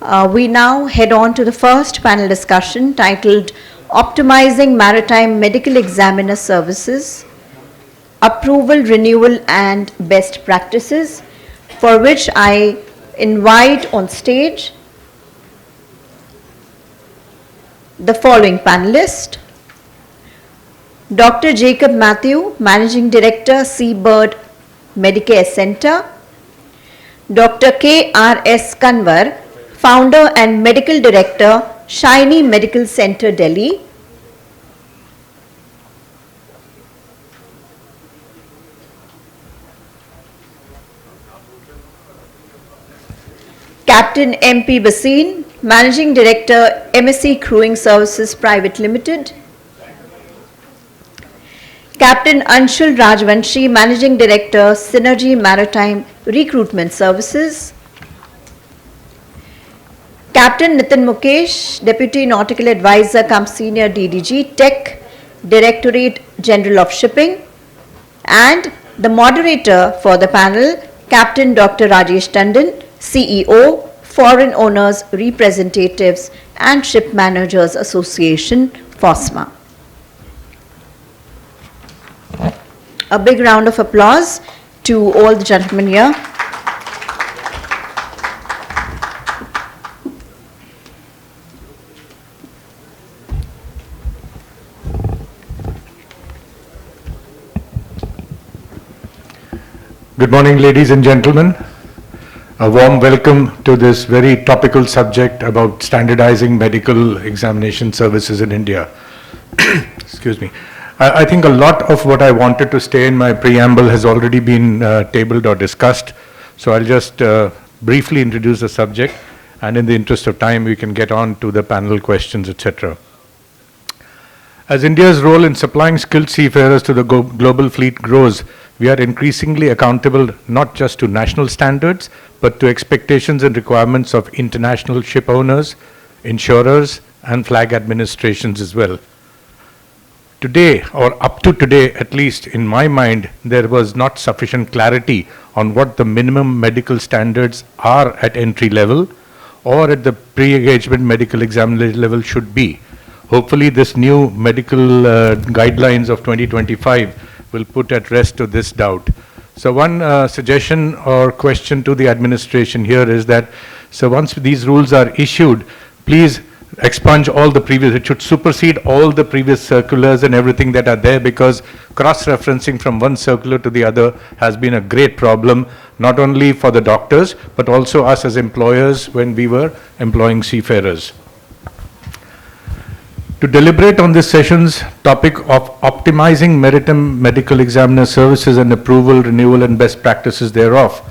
We now head on to the first panel discussion titled Optimizing Maritime Medical Examiner Services, Approval, Renewal and Best Practices, for which I invite on stage the following panelists: Dr. Jacob Matthew, Managing Director, Seabird Medicare Center; Dr. K.R.S. Kanwar, Founder and Medical Director, Shiny Medical Center, Delhi; Captain M.P. Basin, Managing Director, MSC Crewing Services Private Limited; Captain Anshul Rajvanshi, Managing Director, Synergy Maritime Recruitment Services; Captain Nitin Mukesh, Deputy Nautical Advisor cum Senior DDG, Tech, Directorate General of Shipping; and the moderator for the panel, Captain Dr. Rajesh Tandon, CEO, Foreign Owners Representatives and Ship Managers Association, FOSMA. A big round of applause to all the gentlemen here. Good morning, ladies and gentlemen. A warm welcome to this very topical subject about standardizing medical examination services in India. Excuse me. I think a lot of what I wanted to say in my preamble has already been tabled or discussed. So I'll just briefly introduce the subject, and in the interest of time, we can get on to the panel questions, etc. As India's role in supplying skilled seafarers to the global fleet grows, we are increasingly accountable not just to national standards, but to expectations and requirements of international ship owners, insurers, and flag administrations as well. Today, or up to today, at least in my mind, there was not sufficient clarity on what the minimum medical standards are at entry level or at the pre-engagement medical examiner level should be. Hopefully, this new medical guidelines of 2025 will put at rest to this doubt. So one suggestion or question to the administration here is that, so once these rules are issued, please expunge all the previous, it should supersede all the previous circulars and everything that are there, because cross-referencing from one circular to the other has been a great problem, not only for the doctors, but also us as employers when we were employing seafarers. To deliberate on this session's topic of optimizing maritime medical examiner services and approval, renewal, and best practices thereof,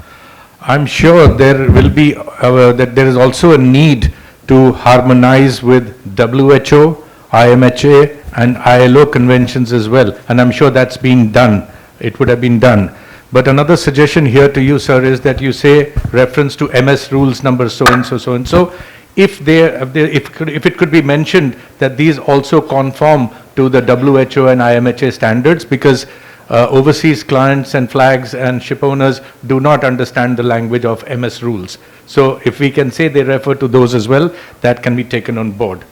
I'm sure there will be, that there is also a need to harmonize with WHO, IMHA, and ILO conventions as well. And I'm sure that's been done. It would have been done. But another suggestion here to you, sir, is that you say reference to MS rules number so-and-so, so-and-so. If it could be mentioned that these also conform to the WHO and IMHA standards, because overseas clients and flags and ship owners do not understand the language of MS rules. So if we can say they refer to those as well, that can be taken on board.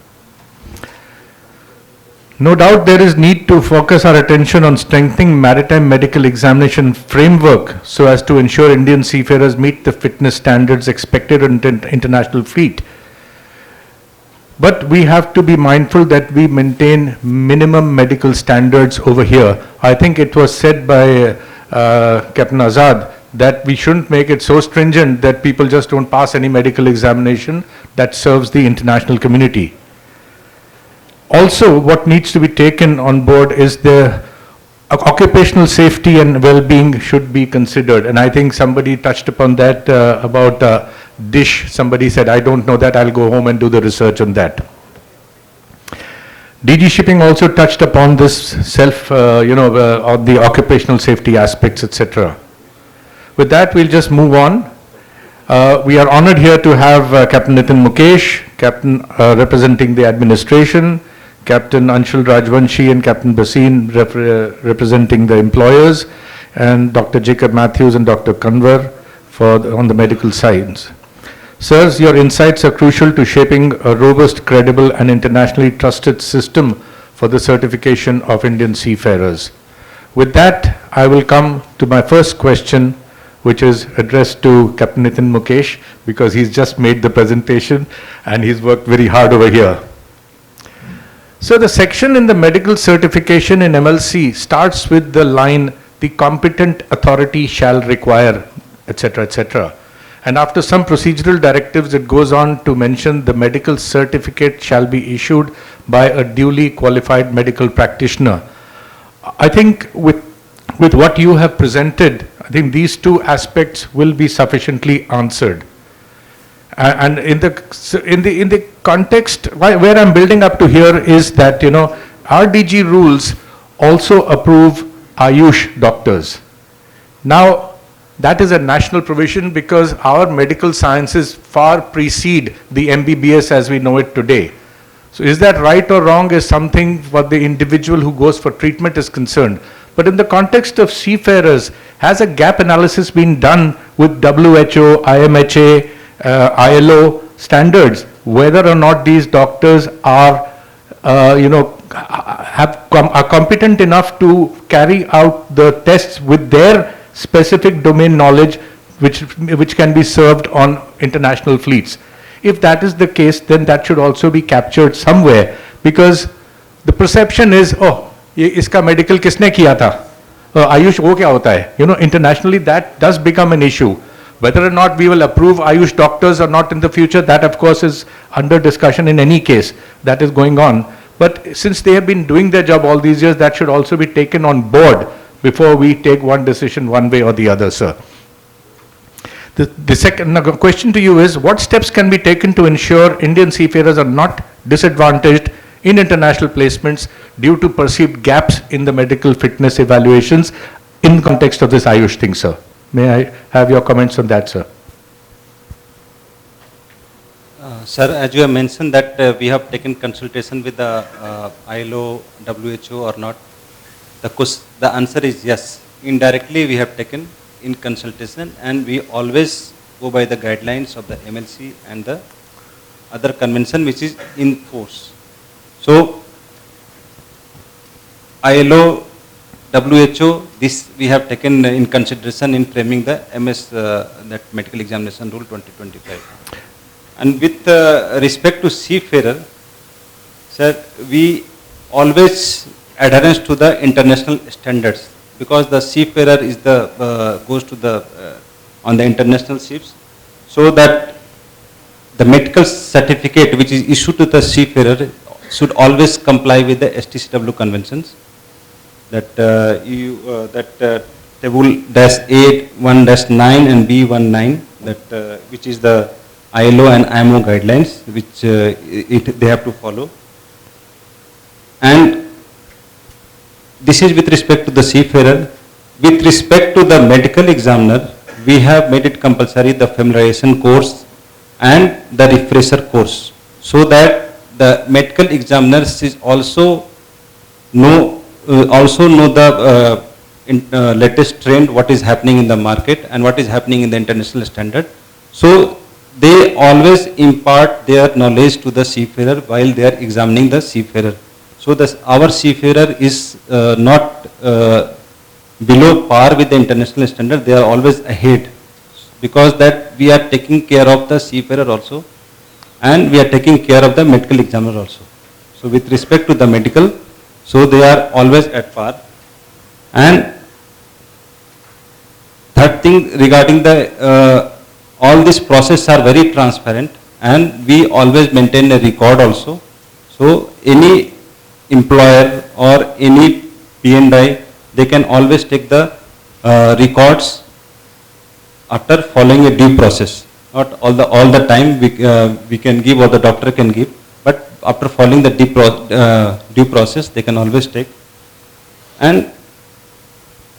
No doubt there is need to focus our attention on strengthening maritime medical examination framework so as to ensure Indian seafarers meet the fitness standards expected in international fleet. But we have to be mindful that we maintain minimum medical standards over here. I think it was said by Captain Azad that we shouldn't make it so stringent that people just don't pass any medical examination that serves the international community. Also, what needs to be taken on board is the occupational safety and well-being should be considered. And I think somebody touched upon that about dish. Somebody said, I don't know that, I'll go home and do the research on that. DG Shipping also touched upon this on the occupational safety aspects, etc. With that, we'll just move on. We are honored here to have Captain Nitin Mukesh, Captain representing the administration, Captain Anshul Rajvanshi and Captain Basin representing the employers, and Dr. Jacob Matthews and Dr. Kanwar on the medical science. Sirs, your insights are crucial to shaping a robust, credible, and internationally trusted system for the certification of Indian seafarers. With that, I will come to my first question, which is addressed to Captain Nitin Mukesh, because he's just made the presentation and he's worked very hard over here. So the section in the medical certification in MLC starts with the line, the competent authority shall require, etc., etc. And after some procedural directives, it goes on to mention the medical certificate shall be issued by a duly qualified medical practitioner. I think with what you have presented, I think these two aspects will be sufficiently answered. And in the context where I'm building up to here is that, you know, RDG rules also approve Ayush doctors. Now, that is a national provision because our medical sciences far precede the MBBS as we know it today. So is that right or wrong is something for the individual who goes for treatment is concerned. But in the context of seafarers, has a gap analysis been done with WHO, IMHA, ILO standards, whether or not these doctors are, are competent enough to carry out the tests with their specific domain knowledge which can be served on international fleets. If that is the case, then that should also be captured somewhere, because the perception is, oh, ये इसका medical किसने किया था? Ayush वो क्या होता है? You know, internationally that does become an issue. Whether or not we will approve Ayush doctors or not in the future, that of course is under discussion in any case that is going on. But since they have been doing their job all these years, that should also be taken on board before we take one decision one way or the other, sir. The second question to you is, what steps can be taken to ensure Indian seafarers are not disadvantaged in international placements due to perceived gaps in the medical fitness evaluations in the context of this Ayush thing, sir? May I have your comments on that, sir? Sir, as you have mentioned that we have taken consultation with the ILO, WHO or not, the answer is yes. Indirectly we have taken in consultation, and we always go by the guidelines of the MLC and the other convention which is in force. So ILO, WHO, this we have taken in consideration in framing the MS, that medical examination rule 2025. And with respect to seafarer, sir, we always adherence to the international standards, because the seafarer is the goes to the on the international ships, so that the medical certificate which is issued to the seafarer should always comply with the STCW conventions. That table -8, 1-9 and B19, that which is the ILO and IMO guidelines which they have to follow. And this is with respect to the seafarer. With respect to the medical examiner, we have made it compulsory the familiarization course and the refresher course, so that the medical examiners is also know the latest trend, what is happening in the market and what is happening in the international standard. So they always impart their knowledge to the seafarer while they are examining the seafarer. So our seafarer is not below par with the international standard, they are always ahead, because that we are taking care of the seafarer also, and we are taking care of the medical examiner also. So with respect to the medical, so they are always at par. And third thing regarding the all these processes are very transparent, and we always maintain a record also. So any employer or any P&I, they can always take the records after following a due process. Not all the time we can give or the doctor can give, but after following the due process, they can always take. And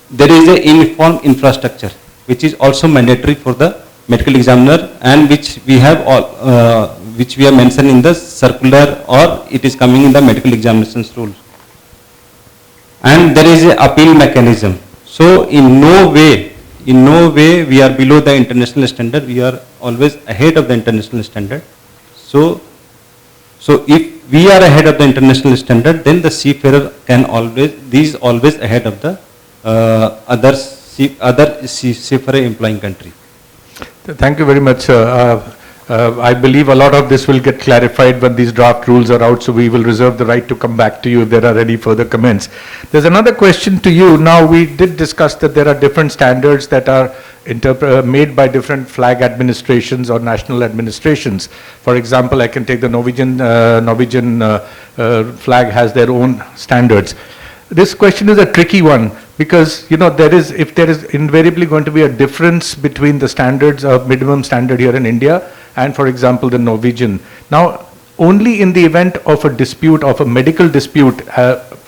there is a uniform infrastructure which is also mandatory for the medical examiner, and which we have mentioned in the circular, or it is coming in the medical examinations rule. And there is an appeal mechanism. So in no way in no way we are below the international standard. We are always ahead of the international standard. So if we are ahead of the international standard, then the seafarer can always ahead of the other seafarer employing country. Thank you very much, sir. I believe a lot of this will get clarified when these draft rules are out, so we will reserve the right to come back to you if there are any further comments. There's another question to you. Now, we did discuss that there are different standards that are made by different flag administrations or national administrations. For example, I can take the Norwegian flag has their own standards. This question is a tricky one because, if there is invariably going to be a difference between the standards of minimum standard here in India and, for example, the Norwegian. Now, only in the event of a dispute, of a medical dispute,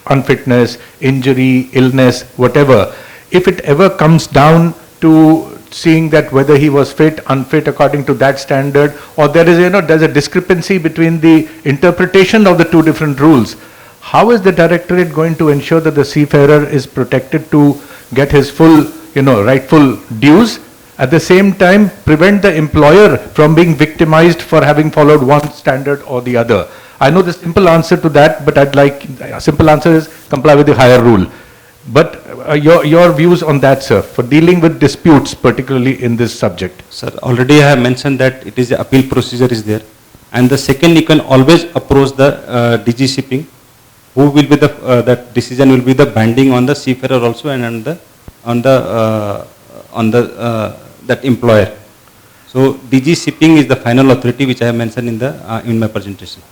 unfitness, injury, illness, whatever, if it ever comes down to seeing that whether he was fit, unfit according to that standard, or there is, there's a discrepancy between the interpretation of the two different rules, how is the directorate going to ensure that the seafarer is protected to get his full, rightful dues, at the same time prevent the employer from being victimized for having followed one standard or the other? I know the simple answer to that, but a simple answer is comply with the higher rule. But your views on that, sir, for dealing with disputes, particularly in this subject. Sir, already I have mentioned that it is the appeal procedure is there. And the second, you can always approach the DG shipping, who will be that decision will be the binding on the seafarer also and on that employer. So DG shipping is the final authority which I have mentioned in my presentation.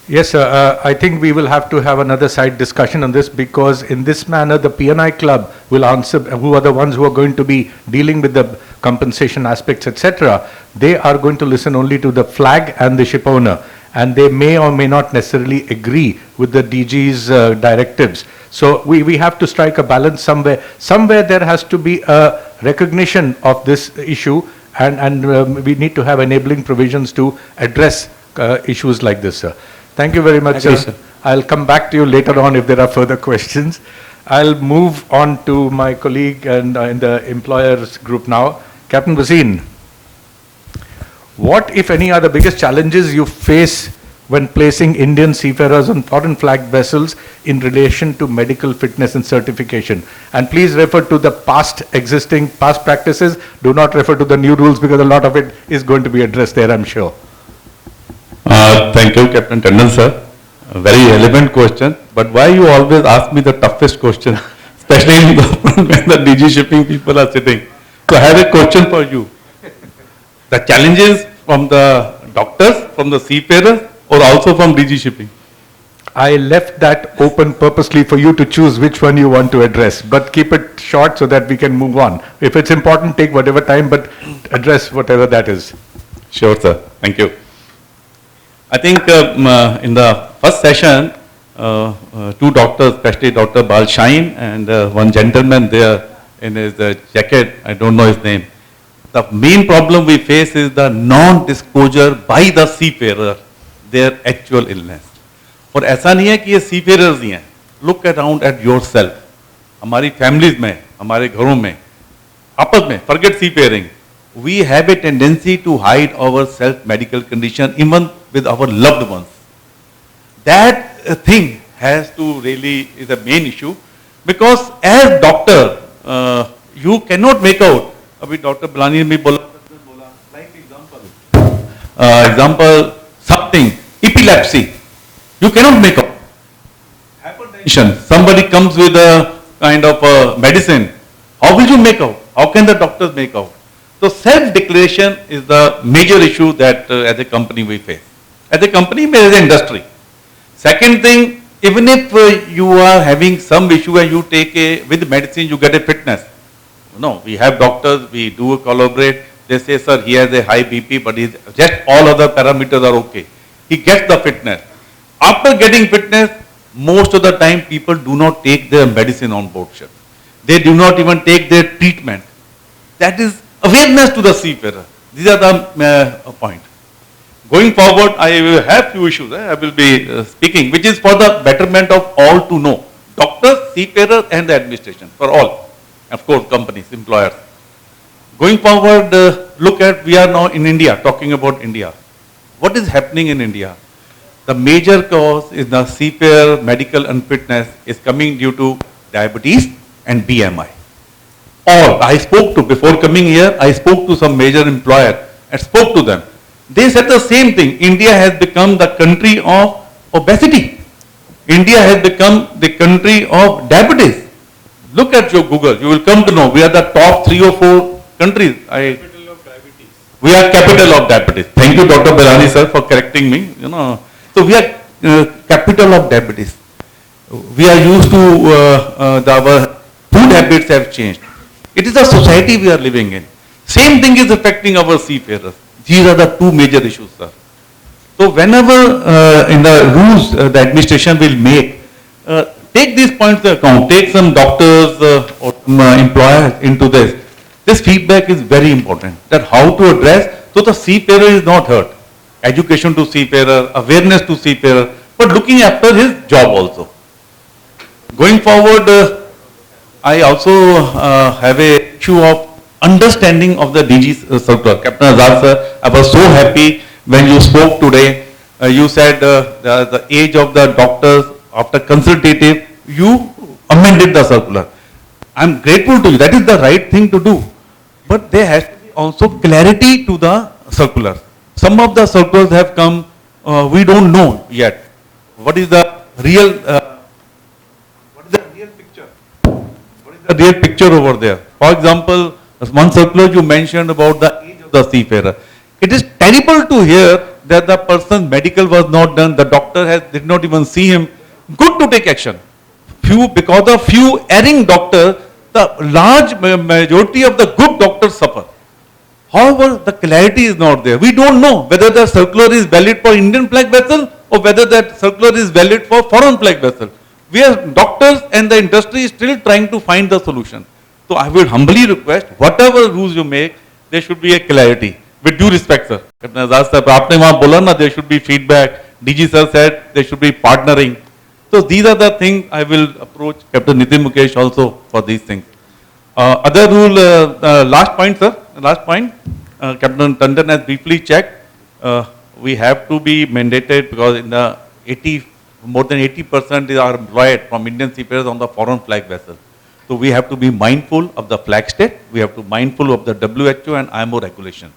Yes, sir. I think we will have to have another side discussion on this, because in this manner the P&I club will answer, who are the ones who are going to be dealing with the compensation aspects, etc. They are going to listen only to the flag and the ship owner, and they may or may not necessarily agree with the DG's directives. So we have to strike a balance somewhere. Somewhere there has to be a recognition of this issue, and we need to have enabling provisions to address issues like this, sir. Thank you very much, sir. I'll come back to you later on if there are further questions. I'll move on to my colleague and in the employers group now. Captain Wasim, what, if any, are the biggest challenges you face when placing Indian seafarers on foreign flag vessels in relation to medical fitness and certification? And please refer to the past practices. Do not refer to the new rules, because a lot of it is going to be addressed there, I'm sure. Thank you, Captain Tandon, sir. A very relevant question, but why you always ask me the toughest question, especially when the DG shipping people are sitting. So I have a question for you. The challenges from the doctors, from the seafarers, or also from DG shipping? I left that open purposely for you to choose which one you want to address, but keep it short so that we can move on. If it's important, take whatever time, but address whatever that is. Sure, sir. Thank you. I think in the first session, two doctors, especially Dr. Bal Shine and one gentleman there in his jacket, I don't know his name. The main problem we face is the non-disclosure by the seafarer their actual illness. और ऐसा नहीं है कि ये seafarers ही हैं. Look around at yourself. हमारी families में, हमारे घरों में, आपस में, forget seafaring. We have a tendency to hide our self-medical condition even with our loved ones. That thing has to really is a main issue, because as doctor, you cannot make out. अभी doctor बिलानी ने भी बोला, like example something, epilepsy, you cannot make out. Hypertension, somebody comes with a kind of a medicine, how will you make out? How can the doctors make out? So self-declaration is the major issue that as a company we face. As a company, as an industry. Second thing, even if you are having some issue and you take with medicine, you get a fitness. No, we have doctors, we do collaborate. They say, sir, he has a high BP, but just all other parameters are okay. He gets the fitness. After getting fitness, most of the time people do not take their medicine on board ship. They do not even take their treatment. That is awareness to the seafarer. These are the point. Going forward, I will have few issues I will be speaking, which is for the betterment of all to know. Doctors, seafarers and the administration, for all. Of course, companies, employers. Going forward, look at, we are now in India, talking about India. What is happening in India? The major cause is the seafarer medical unfitness is coming due to diabetes and BMI. All I spoke to, before coming here, I spoke to some major employer and spoke to them. They said the same thing. India has become the country of obesity. India has become the country of diabetes. Look at your Google, you will come to know we are the top 3 or 4 countries. Capital of diabetes. We are capital of diabetes. Thank you, Dr. Belani sir, for correcting me. So we are capital of diabetes. We are used to our food habits have changed. It is a society we are living in. Same thing is affecting our seafarers. These are the 2 major issues, sir. So whenever in the rules the administration will make, take these points into account, take some doctors or employers into this. This feedback is very important, that how to address, so the seafarer is not hurt. Education to seafarer, awareness to seafarer, but looking after his job also. Going forward, I also have a issue of understanding of the DG circular. Captain Azad sir, I was so happy when you spoke today. You said the age of the doctors, after consultative, you amended the circular. I'm grateful to you. That is the right thing to do. But there has to be also clarity to the circular. Some of the circulars have come, we don't know yet. What is the real picture? What is the real picture over there? For example, one circular you mentioned about the age of the seafarer. It is terrible to hear that the person's medical was not done, the doctor did not even see him. Good to take action. Because of few erring doctors, the large majority of the good doctors suffer. However, the clarity is not there. We don't know whether the circular is valid for Indian flag vessel or whether that circular is valid for foreign flag vessel. We are doctors and the industry is still trying to find the solution. So I will humbly request, whatever rules you make, there should be a clarity. With due respect, sir. Captain Azad sir, आपने वहाँ बोला ना, there should be feedback. DG sir said there should be partnering. So these are the things I will approach Captain Nitin Mukesh also for these things. Other rule, last point, sir. Last point. Captain Tandon has briefly checked. We have to be mandated because in the more than 80% are employed from Indian seafarers on the foreign flag vessel. So we have to be mindful of the flag state. We have to be mindful of the WHO and IMO regulation.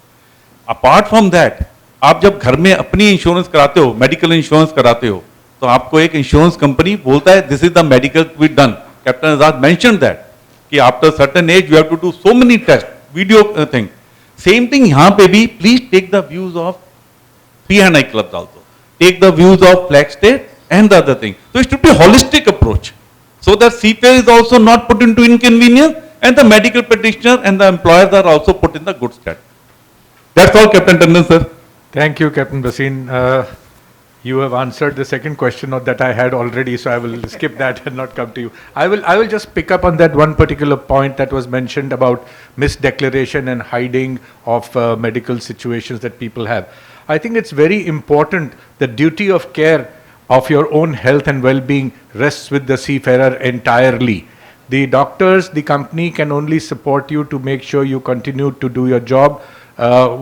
Apart from that, आप जब घर में अपनी insurance कराते हो, medical insurance कराते हो, तो आपको एक इंश्योरेंस कंपनी बोलता है, this is the medical to be done. Captain Azad mentioned that कि after certain age you have to do so many tests, video thing. Same thing यहाँ पे भी, please take the views of P&I clubs also. Take the views of flag state and the other thing. So it should be a holistic approach. So that seafarer is also not put into inconvenience and the medical practitioner and the employers are also put in the good state. That's all, Captain Tandon, sir. Thank you, Captain Bhasin. You have answered the second question that I had already, so I will skip that and not come to you. I will just pick up on that one particular point that was mentioned about misdeclaration and hiding of medical situations that people have. I think it's very important. The duty of care of your own health and well-being rests with the seafarer entirely. The doctors, the company can only support you to make sure you continue to do your job,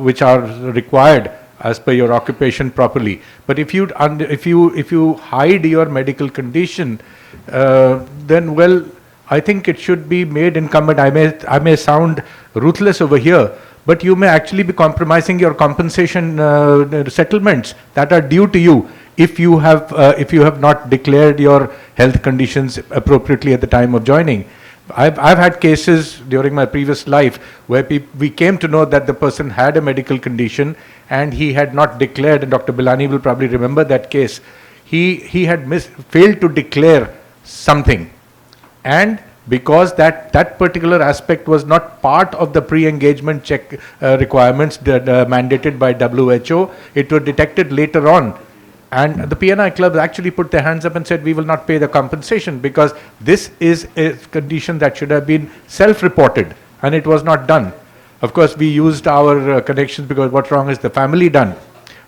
which are required as per your occupation properly. But if you hide your medical condition, then well, I think it should be made incumbent. I may sound ruthless over here, but you may actually be compromising your compensation settlements that are due to you if you have not declared your health conditions appropriately at the time of joining. I've had cases during my previous life where we came to know that the person had a medical condition and he had not declared, and Dr. Bilani will probably remember that case. He had failed to declare something, and because that particular aspect was not part of the pre-engagement check requirements mandated by WHO, it was detected later on. And the P&I clubs actually put their hands up and said, we will not pay the compensation because this is a condition that should have been self-reported, and it was not done. Of course, we used our connections because what's wrong is the family done.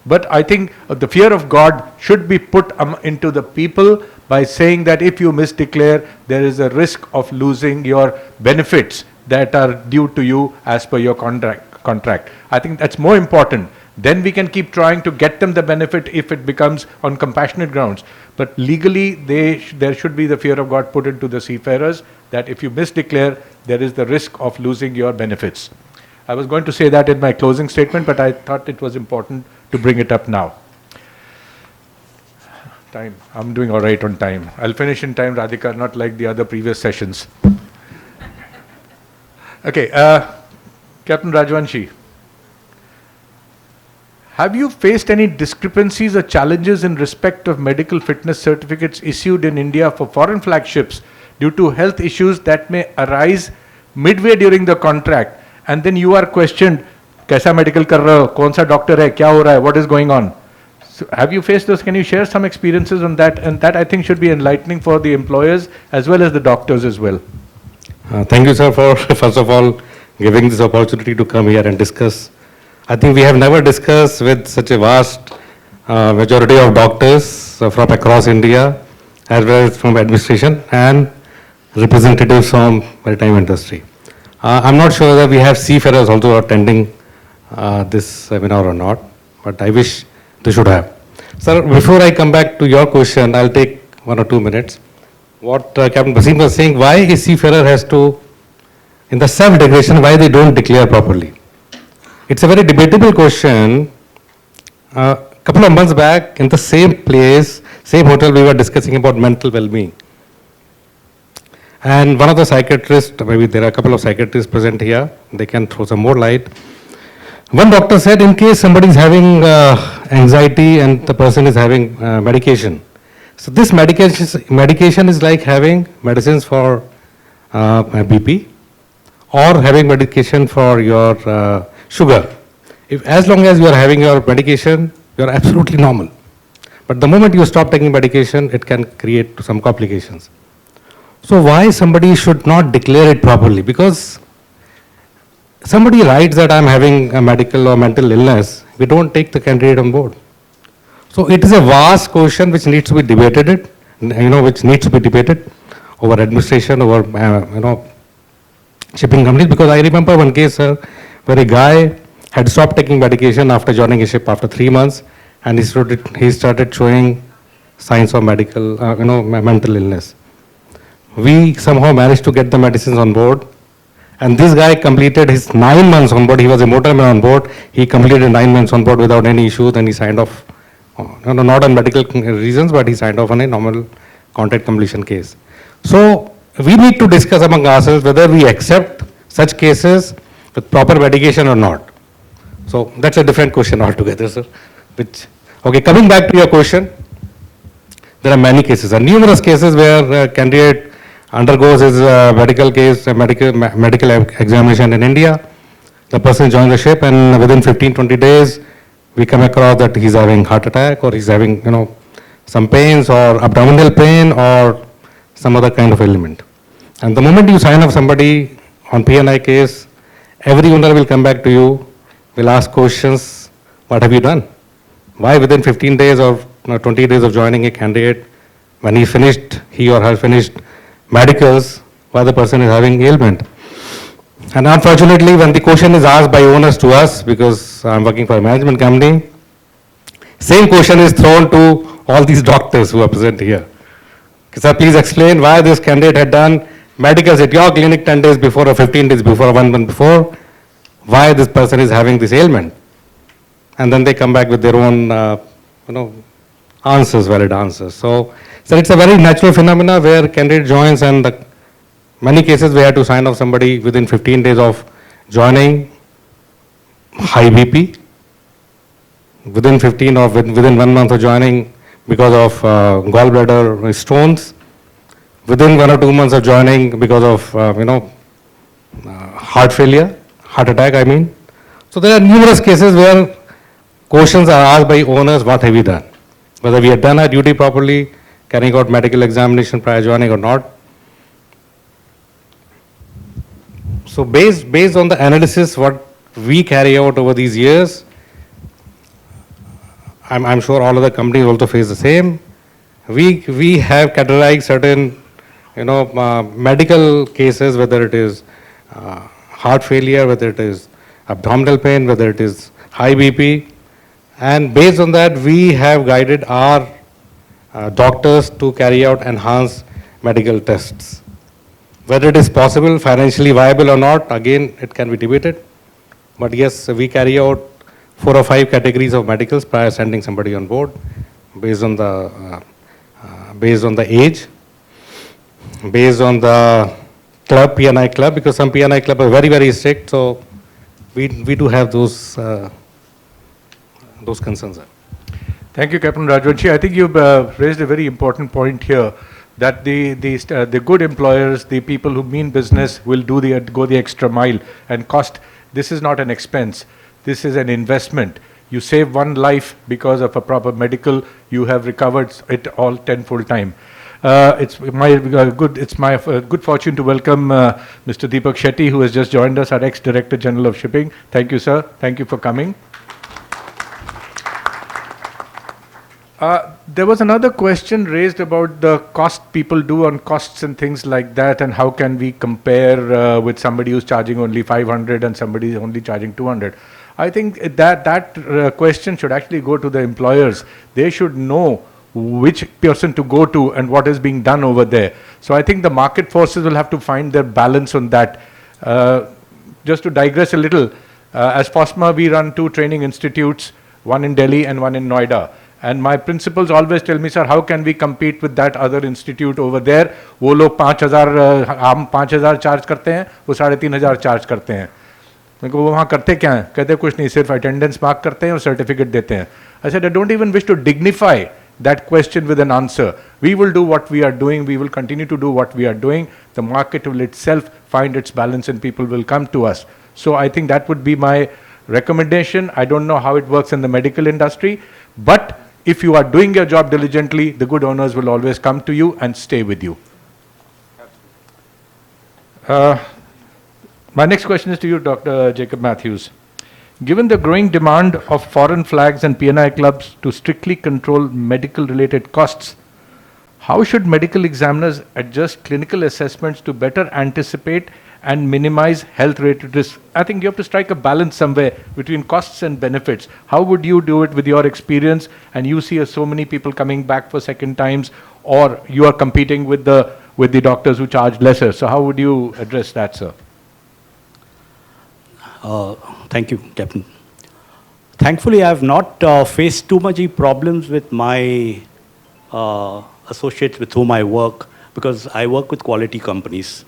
But I think the fear of God should be put into the people by saying that if you misdeclare, there is a risk of losing your benefits that are due to you as per your contract. I think that's more important. Then we can keep trying to get them the benefit if it becomes on compassionate grounds. But legally, there should be the fear of God put into the seafarers that if you misdeclare, there is the risk of losing your benefits. I was going to say that in my closing statement, but I thought it was important to bring it up now. Time. I'm doing all right on time. I'll finish in time, Radhika, not like the other previous sessions. Okay, Captain Rajvanshi. Have you faced any discrepancies or challenges in respect of medical fitness certificates issued in India for foreign flagships due to health issues that may arise midway during the contract, and then you are questioned, kaisa medical kar rahe ho, kaun sa doctor hai, kya ho raha hai, what is going on? So have you faced those? Can you share some experiences on that? And that I think should be enlightening for the employers as well as the doctors as well. Thank you, sir, for first of all giving this opportunity to come here and discuss. I think we have never discussed with such a vast majority of doctors from across India, as well as from administration and representatives from maritime industry. I'm not sure that we have seafarers also attending this seminar or not, but I wish they should have. Sir, before I come back to your question, I'll take 1 or 2 minutes. What Captain Basim was saying, why a seafarer has to, in the self-declaration, why they don't declare properly? It's a very debatable question. A couple of months back, in the same place, same hotel, we were discussing about mental well-being. And one of the psychiatrists, maybe there are a couple of psychiatrists present here, they can throw some more light. One doctor said, in case somebody is having anxiety and the person is having medication. So this medication is like having medicines for BP or having medication for your sugar. As long as you are having your medication, you are absolutely normal. But the moment you stop taking medication, it can create some complications. So why somebody should not declare it properly? Because somebody writes that I'm having a medical or mental illness, we don't take the candidate on board. So it is a vast question which needs to be debated, which needs to be debated over administration, over, shipping companies. Because I remember one case, sir, where a guy had stopped taking medication after joining a ship after 3 months, and he started showing signs of medical, mental illness. We somehow managed to get the medicines on board, and this guy completed his 9 months on board. He was a motorman on board. He completed 9 months on board without any issue. Then he signed off, not on medical reasons, but he signed off on a normal contract completion case. So we need to discuss among ourselves whether we accept such cases with proper medication or not. So that's a different question altogether, sir. Okay, coming back to your question, there are many cases, and numerous cases where candidate undergoes his medical case, medical examination in India. The person joins the ship, and within 15-20 days, we come across that he's having heart attack, or he's having some pains, or abdominal pain, or some other kind of ailment. And the moment you sign up somebody on P&I case, every owner will come back to you, will ask questions, what have you done? Why within 15 days or 20 days of joining a candidate, when he or her finished medicals, why the person is having ailment? And unfortunately, when the question is asked by owners to us, because I'm working for a management company, same question is thrown to all these doctors who are present here. Sir, please explain why this candidate had done medicals at your clinic 10 days before or 15 days before or 1 month before, why this person is having this ailment. And then they come back with their own, answers, valid answers. So it's a very natural phenomena where candidate joins, and many cases we had to sign off somebody within 15 days of joining, high BP, within 15 or within 1 month of joining because of gallbladder stones, within 1 or 2 months of joining because of, heart failure, heart attack, I mean. So there are numerous cases where questions are asked by owners, what have you done? Whether we have done our duty properly, carrying out medical examination prior joining or not. So based on the analysis what we carry out over these years, I'm sure all other companies also face the same. We have categorized certain medical cases, whether it is heart failure, whether it is abdominal pain, whether it is high BP. And based on that, we have guided our doctors to carry out enhanced medical tests. Whether it is possible, financially viable or not, again, it can be debated. But yes, we carry out 4 or 5 categories of medicals prior sending somebody on board based on the age, based on the club, PNI club, because some PNI club are very, very strict. So we do have those concerns. Sir. Thank you, Captain Rajvanshi. I think you've raised a very important point here, that the good employers, the people who mean business, will go the extra mile. And cost, this is not an expense. This is an investment. You save one life because of a proper medical, you have recovered it all tenfold time. It's my good fortune to welcome Mr. Deepak Shetty, who has just joined us, our ex-Director General of Shipping. Thank you, sir. Thank you for coming. There was another question raised about the cost people do on costs and things like that, and how can we compare with somebody who's charging only 500 and somebody only charging 200. I think that question should actually go to the employers. They should know which person to go to and what is being done over there. So I think the market forces will have to find their balance on that. Just to digress a little, as FOSMA we run 2 training institutes, one in Delhi and one in Noida. And my principals always tell me, sir, how can we compete with that other institute over there? वो लोग 5,000 हम 5,000 charge करते हैं, वो 3,500 charge करते हैं. मैं को वहाँ करते क्या हैं? कहते कुछ नहीं, सिर्फ अटेंडेंस मार्क करते हैं और सर्टिफिकेट देते हैं. I said, I don't even wish to dignify that question with an answer. We will do what we are doing. We will continue to do what we are doing. The market will itself find its balance and people will come to us. So I think that would be my recommendation. I don't know how it works in the medical industry, but if you are doing your job diligently, the good owners will always come to you and stay with you. My next question is to you, Dr. Jacob Matthews. Given the growing demand of foreign flags and PNI clubs to strictly control medical-related costs, how should medical examiners adjust clinical assessments to better anticipate and minimize health-related risks? I think you have to strike a balance somewhere between costs and benefits. How would you do it with your experience? And you see so many people coming back for second times, or you are competing with the doctors who charge lesser. So how would you address that, sir? Thank you, Captain. Thankfully, I have not faced too much problems with my associates with whom I work, because I work with quality companies.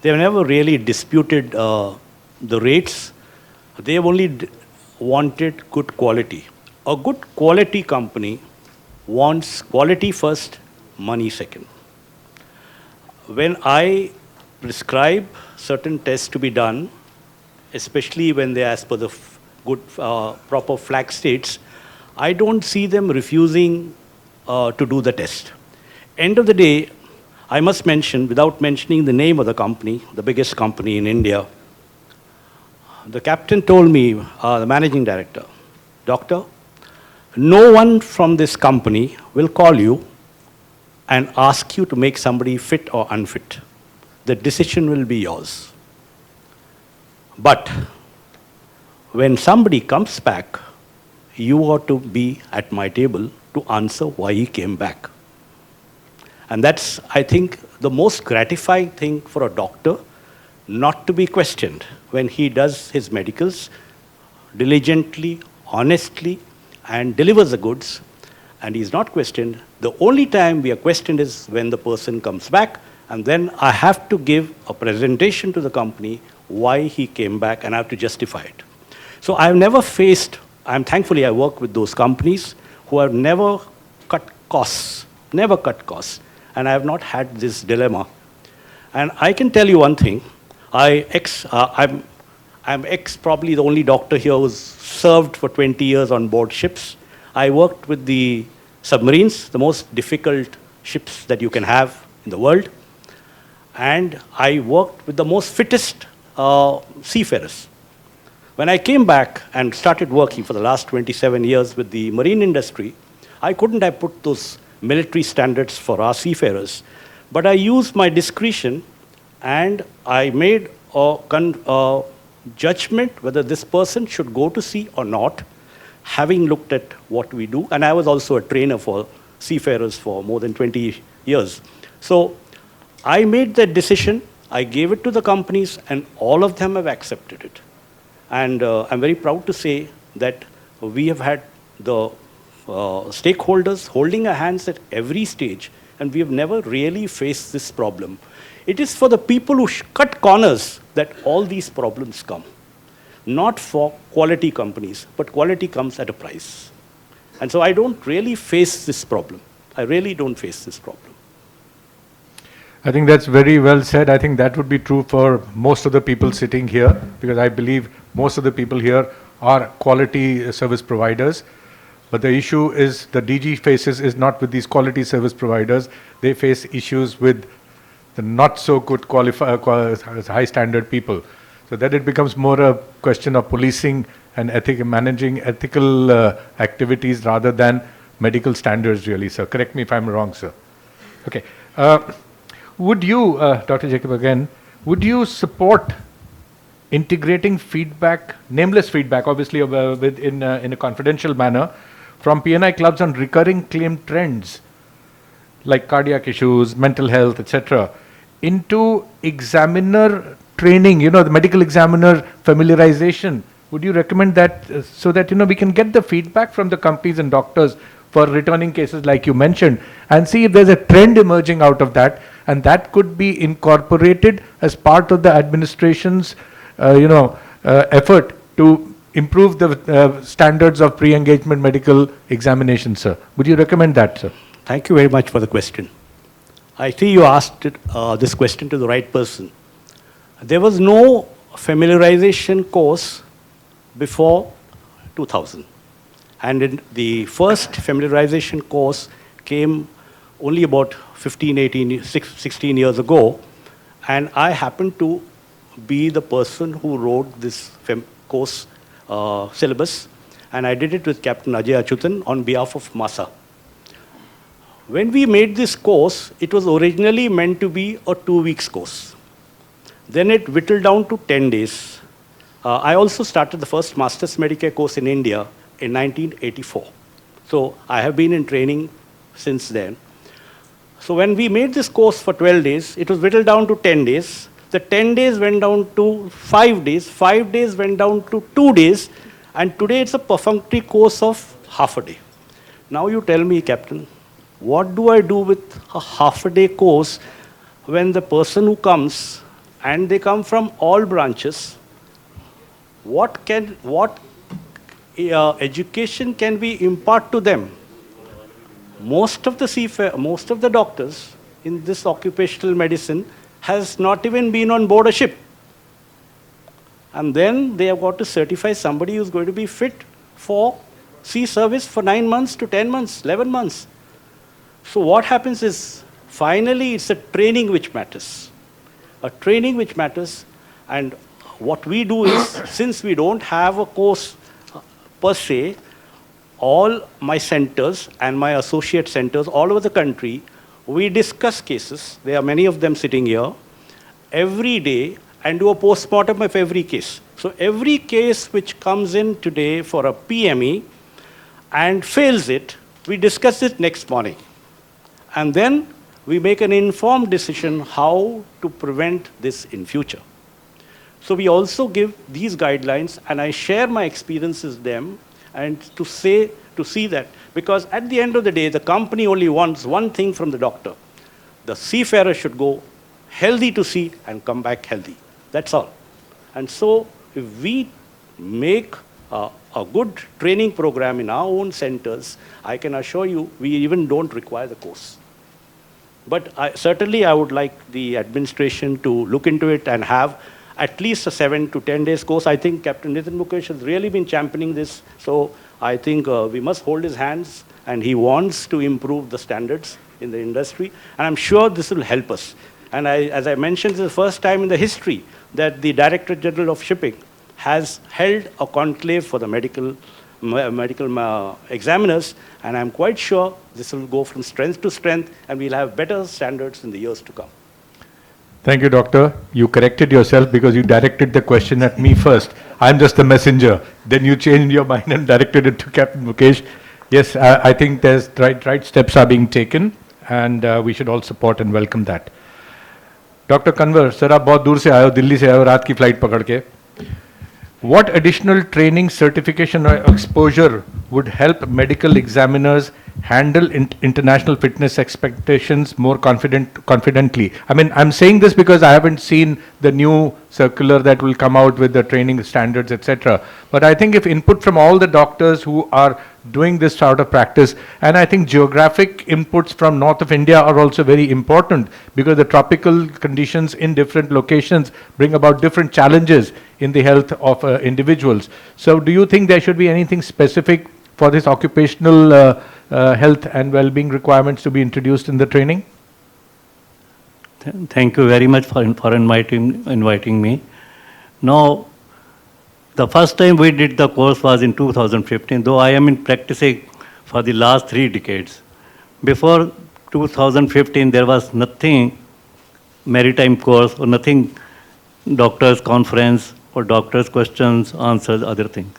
They have never really disputed the rates. They have only wanted good quality. A good quality company wants quality first, money second. When I prescribe certain tests to be done, especially when they are as per the good, proper flag states, I don't see them refusing to do the test. End of the day, I must mention, without mentioning the name of the company, the biggest company in India, the captain told me, the managing director, doctor, no one from this company will call you and ask you to make somebody fit or unfit. The decision will be yours. But when somebody comes back, you ought to be at my table to answer why he came back. And that's, I think, the most gratifying thing for a doctor, not to be questioned when he does his medicals diligently, honestly, and delivers the goods, and he's not questioned. The only time we are questioned is when the person comes back, and then I have to give a presentation to the company why he came back, and I have to justify it. So I've never faced, thankfully I work with those companies who have never cut costs, and I have not had this dilemma. And I can tell you one thing, I'm probably the only doctor here who's served for 20 years on board ships. I worked with the submarines, the most difficult ships that you can have in the world. And I worked with the most fittest seafarers. When I came back and started working for the last 27 years with the marine industry, I couldn't have put those military standards for our seafarers. But I used my discretion and I made judgment whether this person should go to sea or not, having looked at what we do. And I was also a trainer for seafarers for more than 20 years. So I made that decision, I gave it to the companies, and all of them have accepted it. And I'm very proud to say that we have had the stakeholders holding our hands at every stage, and we have never really faced this problem. It is for the people who cut corners that all these problems come. Not for quality companies, but quality comes at a price. And so I don't really face this problem. I really don't face this problem. I think that's very well said. I think that would be true for most of the people sitting here, because I believe most of the people here are quality service providers. But the issue is the DG faces is not with these quality service providers. They face issues with the not so good high standard people. So that it becomes more a question of policing and managing ethical activities rather than medical standards really, sir. Correct me if I'm wrong, sir. Okay. Would you, Dr. Jacob again, would you support integrating feedback, nameless feedback, obviously in a confidential manner, from PNI clubs on recurring claim trends like cardiac issues, mental health, etc., into examiner training, the medical examiner familiarization? Would you recommend that so that, we can get the feedback from the companies and doctors for returning cases like you mentioned, and see if there's a trend emerging out of that, and that could be incorporated as part of the administration's, effort to improve the standards of pre-engagement medical examination, sir. Would you recommend that, sir? Thank you very much for the question. I see you asked this question to the right person. There was no familiarization course before 2000. And the first familiarization course came only about 16 years ago. And I happened to be the person who wrote this course syllabus. And I did it with Captain Ajay Achutan on behalf of MASA. When we made this course, it was originally meant to be a 2 weeks course. Then it whittled down to 10 days. I also started the first Master's Medicare course in India in 1984. So I have been in training since then. So when we made this course for 12 days, it was whittled down to 10 days. The 10 days went down to 5 days. 5 days went down to 2 days. And today it's a perfunctory course of half a day. Now you tell me, Captain, what do I do with a half a day course when the person who comes, and they come from all branches, what education can we impart to them? Most of the doctors in this occupational medicine has not even been on board a ship. And then they have got to certify somebody who's going to be fit for sea service for 9 months to 10 months, 11 months. So what happens is, finally, it's a training which matters. A training which matters. And what we do is, since we don't have a course per se, all my centers and my associate centers all over the country, we discuss cases. There are many of them sitting here every day, and do a post-mortem of every case. So every case which comes in today for a PME and fails it, we discuss it next morning. And then we make an informed decision how to prevent this in future. So we also give these guidelines, and I share my experiences with them, and to see that, because at the end of the day, the company only wants one thing from the doctor. The seafarer should go healthy to sea and come back healthy. That's all. And so if we make a good training program in our own centers, I can assure you, we even don't require the course. But certainly I would like the administration to look into it and have at least a 7 to 10 days course. I think Captain Nitin Mukesh has really been championing this. So I think we must hold his hands, and he wants to improve the standards in the industry. And I'm sure this will help us. And as I mentioned, this is the first time in the history that the Director General of Shipping has held a conclave for the medical examiners, and I'm quite sure this will go from strength to strength, and we'll have better standards in the years to come. Thank you, Doctor. You corrected yourself because you directed the question at me first. I'm just the messenger. Then you changed your mind and directed it to Captain Mukesh. Yes, I think there's right steps are being taken, and we should all support and welcome that. Dr. Kanwar, sir, आप बहुत दूर से आए हो, दिल्ली से आए हो, रात की फ्लाइट पकड़ के. What additional training, certification or exposure would help medical examiners handle international fitness expectations more confidently? I mean, I'm saying this because I haven't seen the new circular that will come out with the training standards, etc. But I think if input from all the doctors who are doing this sort of practice, and I think geographic inputs from north of India are also very important because the tropical conditions in different locations bring about different challenges in the health of individuals. So do you think there should be anything specific for this occupational health and well-being requirements to be introduced in the training? Thank you very much for inviting me. Now, the first time we did the course was in 2015, though I am in practicing for the last 3 decades. Before 2015, there was nothing maritime course or nothing doctors conference or doctors questions, answers, other things.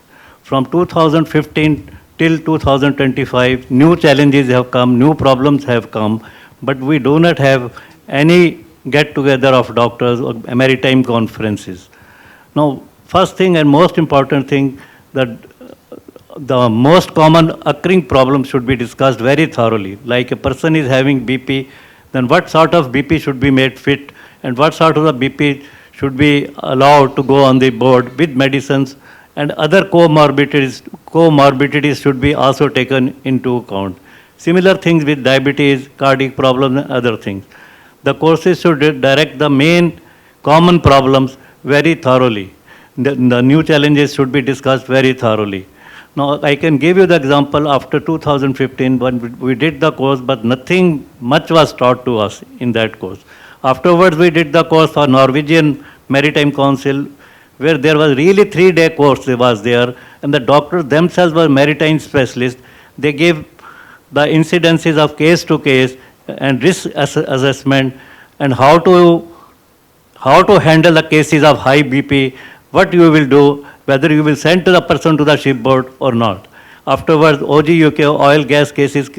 From 2015 till 2025, new challenges have come, new problems have come, but we do not have any get-together of doctors or maritime conferences. Now, first thing and most important thing, that the most common occurring problem should be discussed very thoroughly. Like a person is having BP, then what sort of BP should be made fit and what sort of the BP should be allowed to go on the board with medicines, and other comorbidities should be also taken into account. Similar things with diabetes, cardiac problems and other things. The courses should direct the main common problems very thoroughly. The new challenges should be discussed very thoroughly. Now, I can give you the example after 2015 when we did the course, but nothing much was taught to us in that course. Afterwards, we did the course for Norwegian Maritime Council, where there was really 3-day course was there, and the doctors themselves were maritime specialists. They gave the incidences of case to case and risk assessment and how to handle the cases of high BP, what you will do, whether you will send to the person to the shipboard or not. Afterwards, OG UK oil gas cases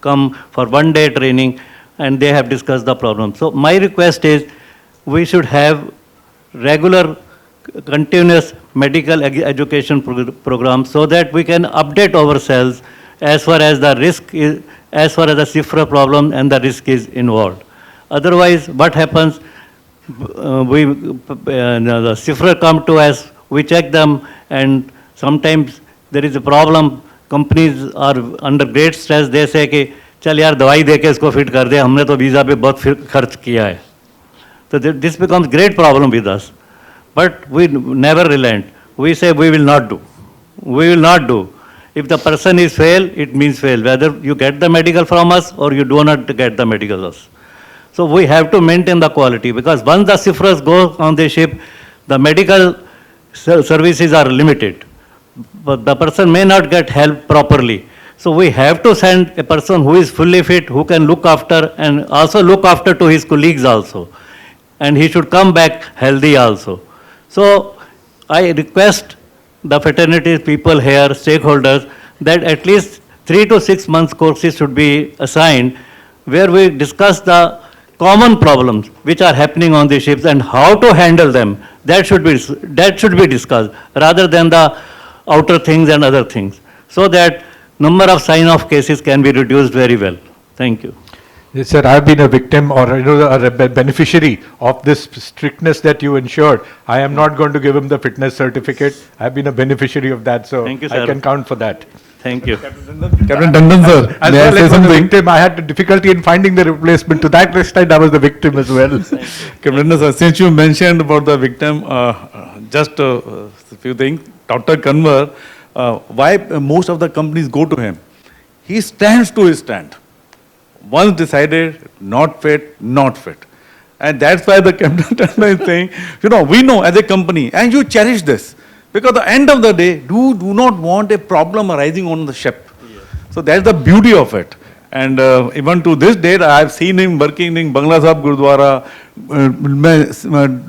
come for 1-day training, and they have discussed the problem. So my request is we should have regular continuous medical education program so that we can update ourselves as far as the risk is, as far as the CIFRA problem and the risk is involved. Otherwise, what happens, the CIFRA come to us, we check them, and sometimes there is a problem. Companies are under great stress. They say कि चल यार दवाई दे के इसको fit कर दे, हमने तो visa पे बहुत खर्च किया है. So this becomes great problem with us. But we never relent. We say we will not do. We will not do. If the person is fail, it means fail. Whether you get the medical from us or you do not get the medical from us. So we have to maintain the quality, because once the CIFRAs go on the ship, the medical services are limited. But the person may not get help properly. So we have to send a person who is fully fit, who can look after and also look after to his colleagues also. And he should come back healthy also. So I request the fraternity people here, stakeholders, that at least 3 to 6 months courses should be assigned where we discuss the common problems which are happening on the ships and how to handle them. That should be discussed rather than the outer things and other things, so that number of sign-off cases can be reduced very well. Thank you. Yes, sir, I've been a victim or a beneficiary of this strictness that you ensured. I am not going to give him the fitness certificate. I've been a beneficiary of that, so Thank you, sir. I can count for that. Thank you. Captain Tandon, sir, As may I well say as the something? victim, I had difficulty in finding the replacement. To that extent, I was the victim as well. Captain Tandon, sir, since you mentioned about the victim, just a few things. Dr. Kanwar, why most of the companies go to him? He stands to his stand. Once decided, not fit, not fit. And that's why the Captain Tandon is saying, we know as a company, and you cherish this. Because at the end of the day, you do not want a problem arising on the ship. Yes. So that's the beauty of it. And even to this date, I have seen him working in Bangla Sahib Gurdwara,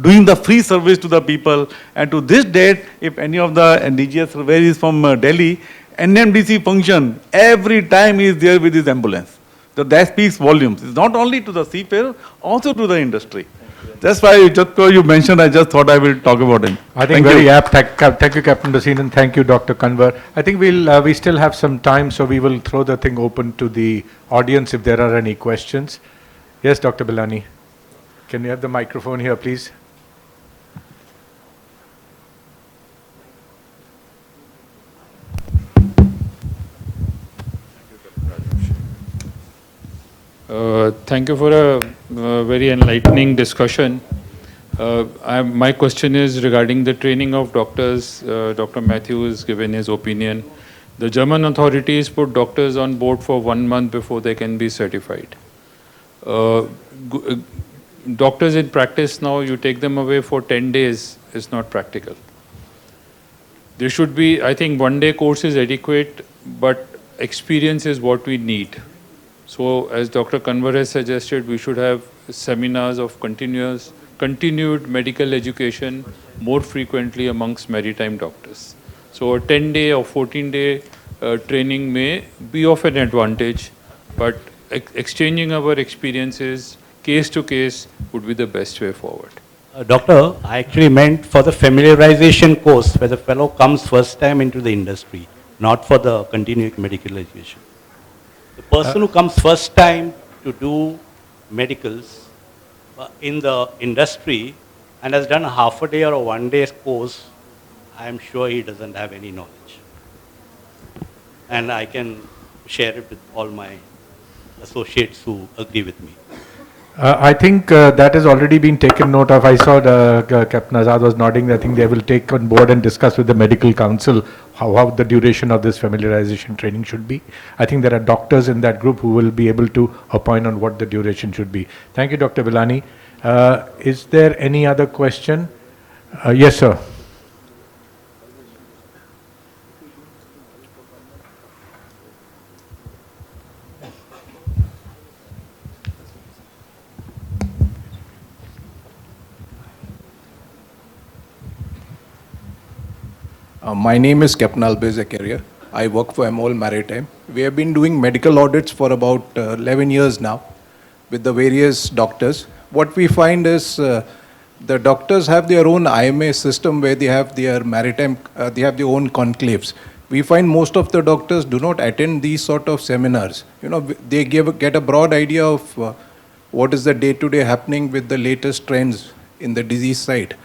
doing the free service to the people. And to this date, if any of the DGS surveyor is from Delhi, NMDC function, every time he is there with his ambulance. So that speaks volumes. It's not only to the seafarer, also to the industry. That's why just because you mentioned, I just thought I will talk about him. I think very apt. Thank you, Captain Bhasin, and thank you, Dr. Kanwar. I think we still have some time, so we will throw the thing open to the audience if there are any questions. Yes, Dr. Bilani. Can you have the microphone here, please? Thank you for a very enlightening discussion. My question is regarding the training of doctors. Dr. Matthew has given his opinion. The German authorities put doctors on board for 1 month before they can be certified. Doctors in practice now, you take them away for 10 days, is not practical. There should be, I think 1-day course is adequate, but experience is what we need. So as Dr. Kanwar has suggested, we should have seminars of continued medical education more frequently amongst maritime doctors. So a 10-day or 14-day training may be of an advantage, but exchanging our experiences case to case would be the best way forward. Doctor, I actually meant for the familiarization course where the fellow comes first time into the industry, not for the continuing medical education. The person who comes first time to do medicals in the industry and has done a half a day or a 1-day course, I am sure he doesn't have any knowledge. And I can share it with all my associates who agree with me. I think that has already been taken note of. I saw Captain Azad was nodding. I think they will take on board and discuss with the medical council how the duration of this familiarization training should be. I think there are doctors in that group who will be able to opine on what the duration should be. Thank you, Dr. Bilani. Is there any other question? Yes, sir. My name is Captain Albe Zakaria. I work for MOL Maritime. We have been doing medical audits for about 11 years now with the various doctors. What we find is the doctors have their own IMA system where they have their maritime, they have their own conclaves. We find most of the doctors do not attend these sort of seminars. You know, they get a broad idea of what is the day-to-day happening with the latest trends in the disease side.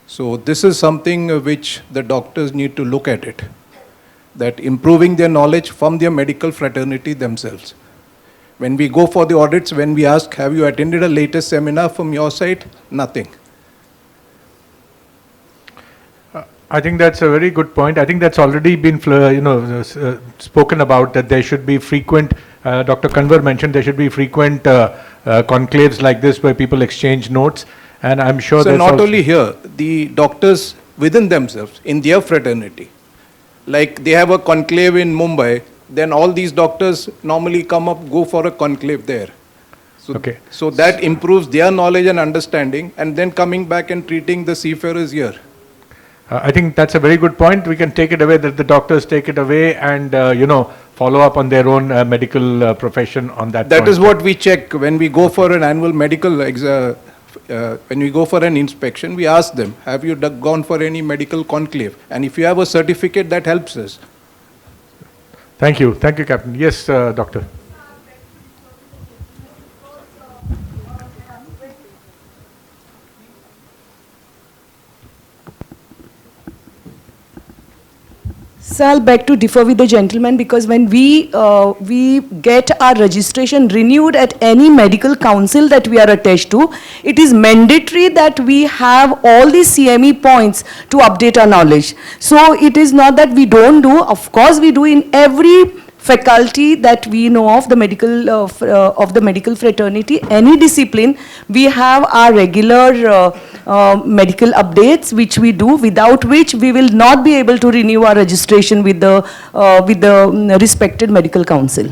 So this is something which the doctors need to look at it, that improving their knowledge from their medical fraternity themselves. When we go for the audits, when we ask, have you attended a latest seminar from your side? Nothing. I think that's a very good point. I think that's already been spoken about, that there should be frequent, Dr. Kanwar mentioned there should be frequent conclaves like this where people exchange notes. And I'm sure so not only here, the doctors within themselves, in their fraternity, like they have a conclave in Mumbai, then all these doctors normally go for a conclave there. So, okay. So that improves their knowledge and understanding, and then coming back and treating the seafarers here. I think that's a very good point. We can take it away, that the doctors take it away and, follow up on their own medical profession on that That point. is what we check when we go for an annual medical when we go for an inspection, we ask them, have you gone for any medical conclave? And if you have a certificate, that helps us. Thank you. Thank you, Captain. Yes, Doctor. So I'll beg to differ with the gentleman, because when we get our registration renewed at any medical council that we are attached to, it is mandatory that we have all the CME points to update our knowledge. So it is not that we don't do, of course we do in every faculty that we know of the medical fraternity, any discipline, we have our regular medical updates which we do, without which we will not be able to renew our registration with the respected medical council.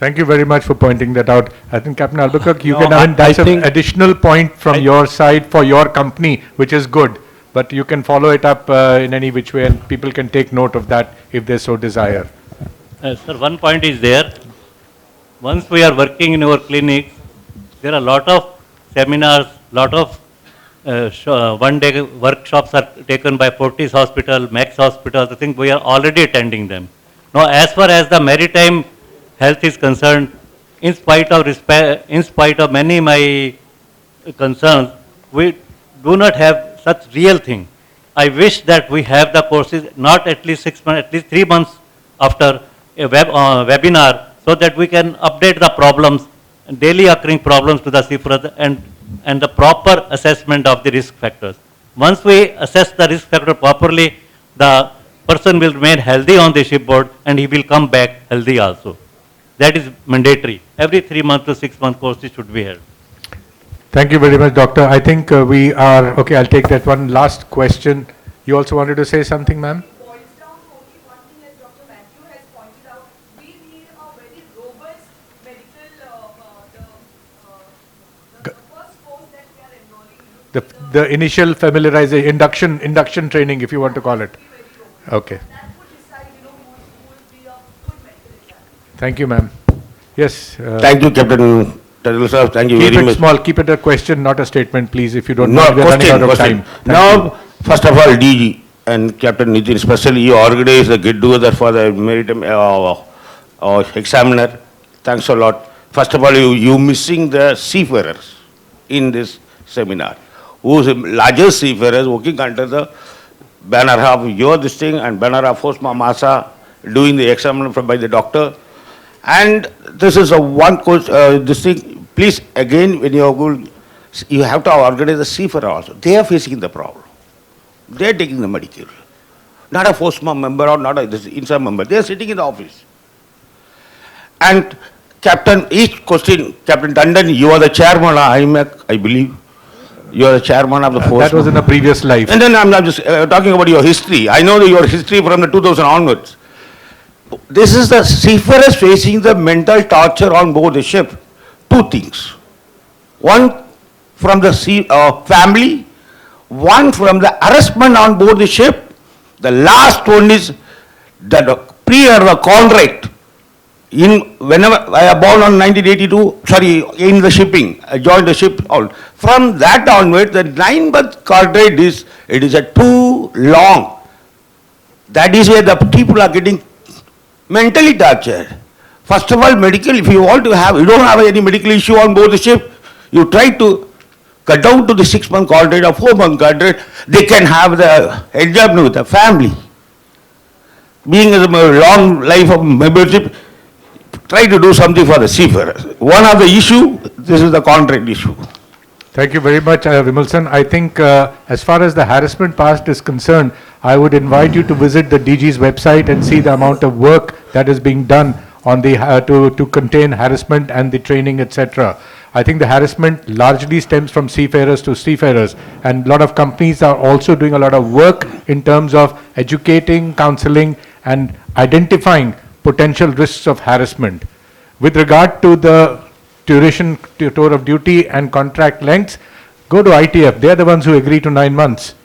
Thank you very much for pointing that out. I think Captain Albuquerque, you No, can that's an think- additional point from your side for your company, which is good. But you can follow it up in any which way, and people can take note of that if they so desire. Sir, one point is there. Once we are working in our clinics, there are a lot of seminars, lot of one-day workshops are taken by Fortis Hospital, Max Hospital. I think we are already attending them. Now, as far as the maritime health is concerned, in spite of many my concerns, we do not have such real thing. I wish that we have the courses not at least 6 months, at least 3 months after a webinar, so that we can update the problems, daily occurring problems to the seafarers and the proper assessment of the risk factors. Once we assess the risk factor properly, the person will remain healthy on the shipboard and he will come back healthy also. That is mandatory. Every 3 months to 6 month courses should be held. Thank you very much, Doctor. I think we are, okay, I'll take that one last question. You also wanted to say something, ma'am? Boils down to only one thing, as Dr. Matthew has pointed out, we need a very robust medical, the first course that we are enrolling in. The initial familiarization, induction training, if you want to call it. Okay. That would decide, who will be a good medical examiner. Thank you, ma'am. Yes. Thank you, Captain Tadul sir. Thank you Keep very it much. small. Keep it a question, not a statement, please, if you don't No, mind. We're running out of question. time. Thank Now, you. first of all, DG and Captain Nitin, especially you organized a get-together for the maritime examiner. Thanks a lot. First of all, you missing the seafarers in this seminar, who's the largest seafarers working under the banner of your this thing and banner of Hosma Masa, doing the examination by the doctor. And this is a one course, this thing, please, again, when you are going, you have to organize the seafarer also. They are facing the problem. They are taking the medical. Not a FOSMA member or not a INSA member. They are sitting in the office. And Captain, each question, Captain Tandon, you are the chairman of IMEC, I believe. You are the chairman of the FOSMA. That was in a previous life. And then I'm just talking about your history. I know your history from the 2000 onwards. This is the seafarers facing the mental torture on board the ship. Two things. One from the family, one from the harassment on board the ship. The last one is the prior the contract. Whenever I was born on 1982, sorry, in the shipping, I joined the ship. From that onward, the 9-month contract it is a too long. That is where the people are getting mentally tortured. First of all, medical, if you want to have, you don't have any medical issue on board the ship, you try to cut down to the 6-month contract or 4-month contract, they can have the enjoyment with the family. Being a long life of membership, try to do something for the seafarers. One of the issue, this is the contract issue. Thank you very much, Vimalsan. I think as far as the harassment part is concerned, I would invite you to visit the DG's website and see the amount of work that is being done on the to contain harassment and the training, etc. I think the harassment largely stems from seafarers to seafarers, and a lot of companies are also doing a lot of work in terms of educating, counseling, and identifying potential risks of harassment. With regard to the duration, tour of duty and contract lengths, go to ITF. They are the ones who agree to 9 months.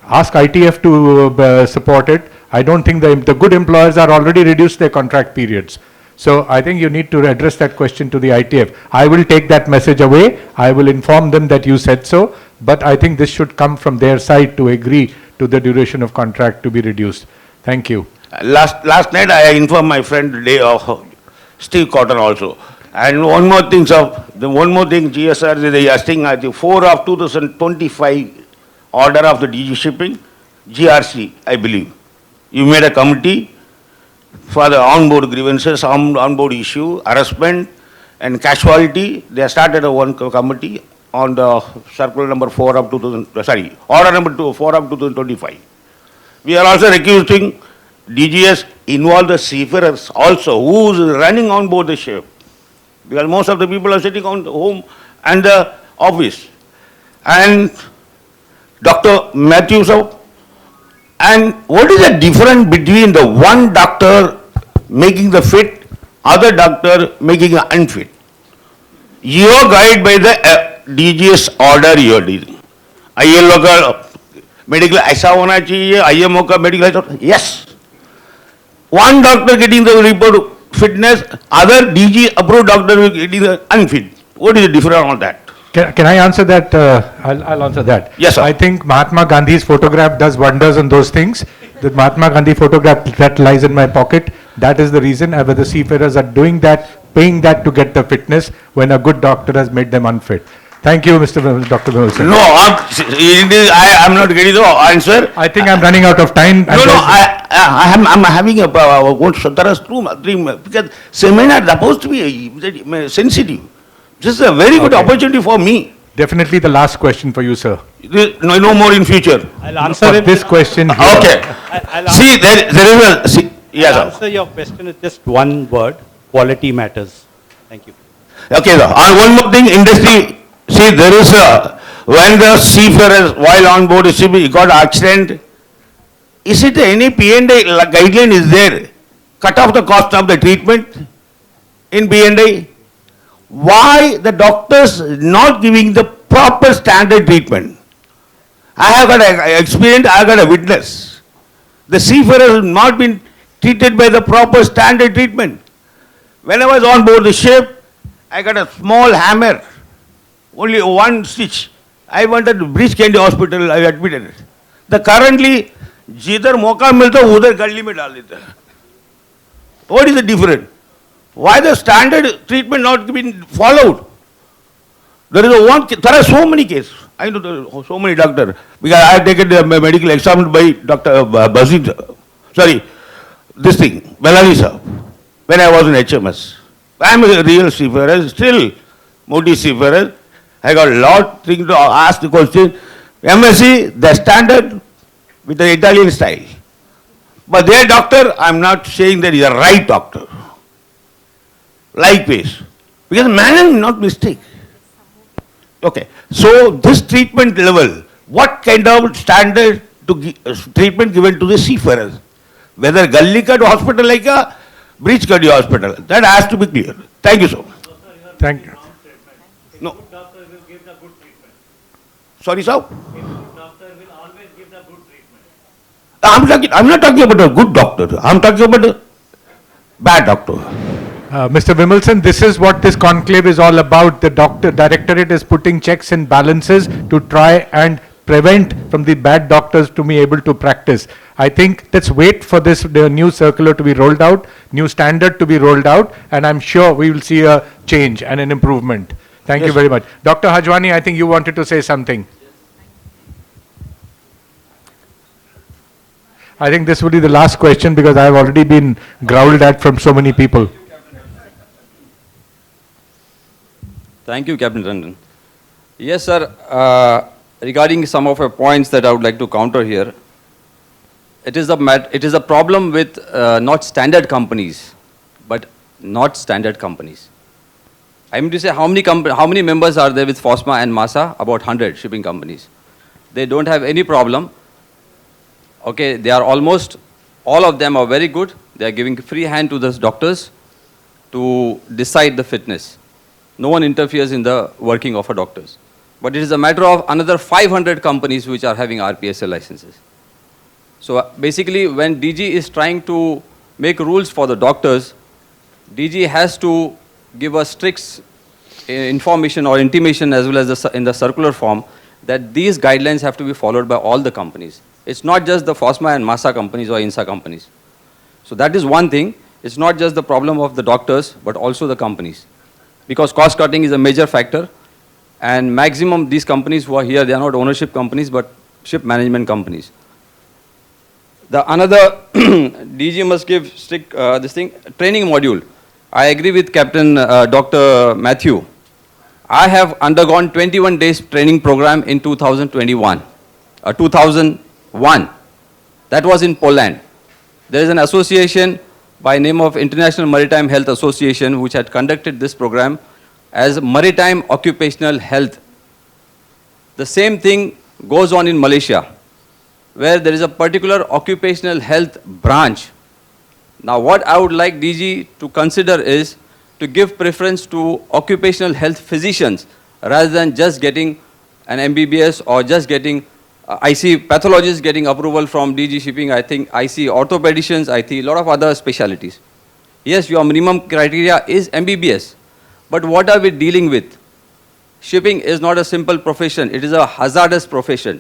Ask ITF to support it. I don't think the good employers are already reduced their contract periods. So I think you need to address that question to the ITF. I will take that message away. I will inform them that you said so. But I think this should come from their side to agree to the duration of contract to be reduced. Thank you. Last night I informed my friend Steve Cotton also. And one more thing, GSR, they are saying at the 4 of 2025 order of the DG shipping, GRC, I believe. You made a committee for the onboard grievances, onboard issue, harassment and casualty. They started one committee on the circular number 4 of 2000, order number 4 of 2025. We are also requesting DGS involve the seafarers also, who is running on board the ship. Because most of the people are sitting on the home and the office. And Dr. Matthew, and what is the difference between the one doctor making the fit other doctor making it unfit. You are guided by the DGS order you are dealing. ILO का medical ऐसा होना चाहिए, IMO का medical ऐसा, yes. One doctor getting the report fitness, other DG approved doctor will getting the unfit. What is the difference on that? Can I answer that? I'll answer that. Yes, sir. I think Mahatma Gandhi's photograph does wonders on those things. The Mahatma Gandhi photograph that lies in my pocket, that is the reason whether the seafarers are doing that, paying that to get the fitness when a good doctor has made them unfit. Thank you, Dr. Wilson. No, I'm not getting the answer. I think I'm running out of time. No, I'm having a one Sataras dream because seminar is supposed to be sensitive. This is a very good opportunity for me. Definitely the last question for you, sir. No more in future. I'll answer it. This question here. Okay. See, there is a, see, yes, I'll sir. answer your question with just one word: quality matters. Thank you. Okay, sir. And one more thing, industry. See, there is a, when the seafarers while on board a ship got accident, is it any P&A guideline is there? Cut off the cost of the treatment in P&A? Why the doctors not giving the proper standard treatment? I have got an experience, I have got a witness. The seafarers have not been treated by the proper standard treatment. When I was on board the ship, I got a small hammer, only one stitch. I went to Bridge Candy Hospital, I admitted. The currently, जिधर मौका मिलता उधर गली में डाल देता है. What is the difference? Why the standard treatment not been followed? There are so many cases. I know there are so many doctors. Because I have taken the medical exam by Dr. Basit, this thing, Belali sir, when I was in HMS. I am a real seafarer, still Modi seafarer. I got a lot things to ask the question. MSc, the standard with the Italian style. But their doctor, I am not saying that he is a right doctor. Likewise, because man is not mistake. Okay, so this treatment level, what kind of standard to treatment given to the seafarers? Whether Gully Cut Hospital like a Bridge Cut Hospital, that has to be clear. Thank you, sir. Thank you. No. Sorry, sir. I'm not talking about a good doctor. I'm talking about a bad doctor. Mr. Vimalson, this is what this conclave is all about. The directorate is putting checks and balances to try and prevent from the bad doctors to be able to practice. I think let's wait for this new circular to be rolled out, new standard to be rolled out, and I'm sure we will see a change and an improvement. Thank you very much. Dr. Hajwani, I think you wanted to say something. I think this will be the last question because I have already been growled at from so many people. Thank you, Captain Ranjan. Yes, sir. Regarding some of your points that I would like to counter here, it is a problem with not standard companies, but not standard companies. I mean to say, how many members are there with FOSMA and MASA? About 100 shipping companies. They don't have any problem. Okay, they are almost, all of them are very good. They are giving free hand to those doctors to decide the fitness. No one interferes in the working of a doctors. But it is a matter of another 500 companies which are having RPSL licenses. So basically, when DG is trying to make rules for the doctors, DG has to give us strict information or intimation as well as in the circular form that these guidelines have to be followed by all the companies. It's not just the FOSMA and MASA companies or INSA companies. So that is one thing. It's not just the problem of the doctors, but also the companies. Because cost cutting is a major factor. And maximum these companies who are here, they are not ownership companies, but ship management companies. The another, DG must give strict, training module. I agree with Captain Dr. Matthew. I have undergone 21 days training program in 2021. 2001. That was in Poland. There is an association by name of International Maritime Health Association which had conducted this program as Maritime Occupational Health. The same thing goes on in Malaysia, where there is a particular occupational health branch. Now, what I would like DG to consider is to give preference to occupational health physicians rather than just getting an MBBS or just getting, I see pathologists getting approval from DG Shipping, I think I see orthopedicians, I see a lot of other specialties. Yes, your minimum criteria is MBBS, but what are we dealing with? Shipping is not a simple profession, it is a hazardous profession.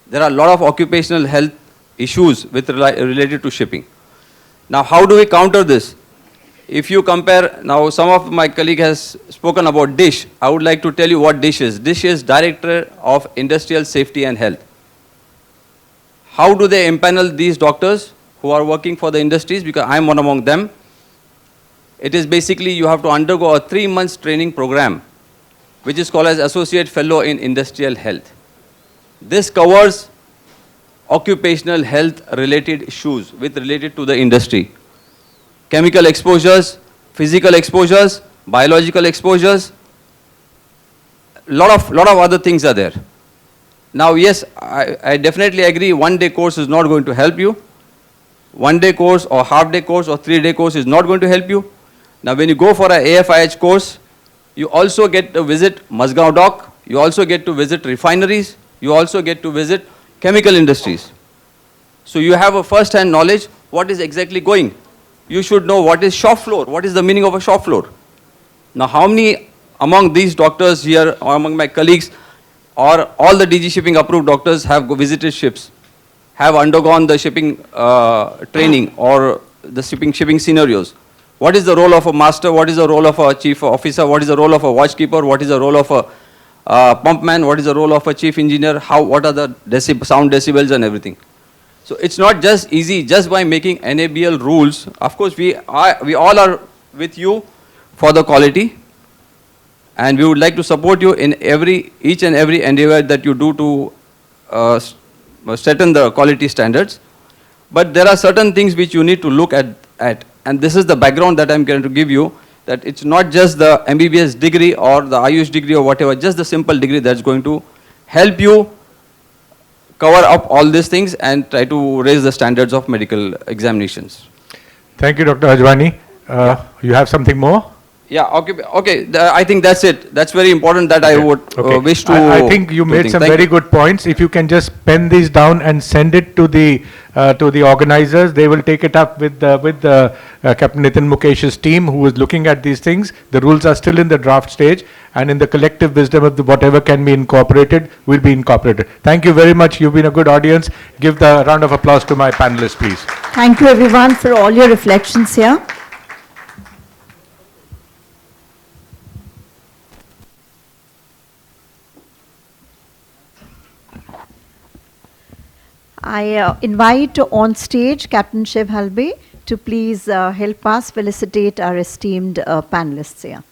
There are a lot of occupational health issues related to shipping. Now, how do we counter this? If you compare, now some of my colleague has spoken about DISH. I would like to tell you what DISH is. DISH is Director of Industrial Safety and Health. How do they empanel these doctors who are working for the industries? Because I am one among them. It is basically you have to undergo a 3 months training program, which is called as Associate Fellow in Industrial Health. This covers occupational health related issues related to the industry. Chemical exposures, physical exposures, biological exposures, lot of other things are there. Now, yes, I definitely agree, one-day course is not going to help you. One-day course or half-day course or 3-day course is not going to help you. Now, when you go for an AFIH course, you also get to visit Mazgaon dock, you also get to visit refineries, you also get to visit chemical industries. So you have a first-hand knowledge what is exactly going. You should know what is shop floor, what is the meaning of a shop floor. Now, how many among these doctors here or among my colleagues or all the DG Shipping approved doctors have visited ships, have undergone the shipping training or the shipping scenarios? What is the role of a master? What is the role of a chief officer? What is the role of a watchkeeper? What is the role of a pumpman? What is the role of a chief engineer? What are the sound decibels and everything? So it's not just easy just by making NABL rules. Of course, we all are with you for the quality, and we would like to support you in each and every endeavor that you do to straighten the quality standards. But there are certain things which you need to look at, and this is the background that I'm going to give you, that it's not just the MBBS degree or the Ayush degree or whatever, just the simple degree that's going to help you cover up all these things and try to raise the standards of medical examinations. Thank you, Dr. Ajwani. You have something more? Yeah, okay. I think that's it. That's very important that I would wish to. I think you made some very good points. If you can just pen these down and send it to the organizers, they will take it up with Captain Nitin Mukesh's team, who is looking at these things. The rules are still in the draft stage, and in the collective wisdom of whatever can be incorporated will be incorporated. Thank you very much. You've been a good audience. Give the round of applause to my panelists, please. Thank you everyone for all your reflections here. I invite on stage Captain Shiv Halbe to please help us felicitate our esteemed panelists here.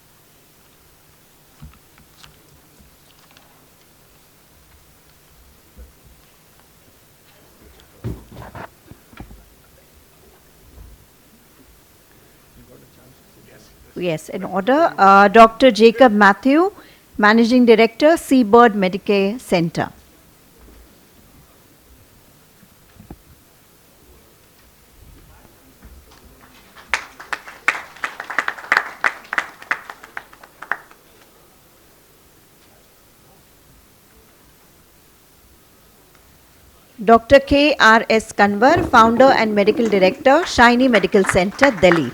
Yes, in order. Dr. Jacob Matthew, Managing Director, Seabird Medicare Center. Dr. K.R.S. Kanwar, Founder and Medical Director, Shiny Medical Center, Delhi.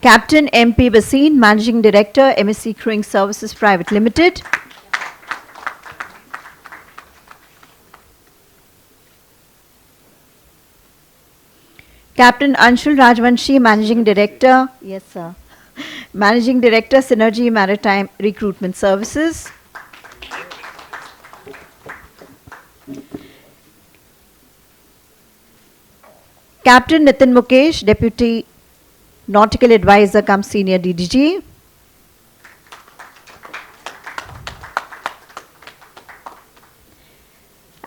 Captain M.P. Basin, Managing Director, MSC Crewing Services Private Limited. Captain Anshul Rajvanshi, Managing Director, yes sir, Managing Director, Synergy Maritime Recruitment Services. Captain Nitin Mukesh, Deputy Nautical Advisor cum Senior DDG.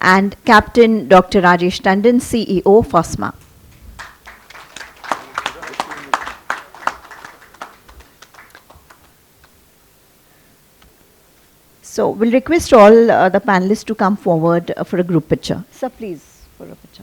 And Captain Dr. Rajesh Tandon, CEO, FOSMA. So we'll request all the panelists to come forward for a group picture. Sir, please, for a picture.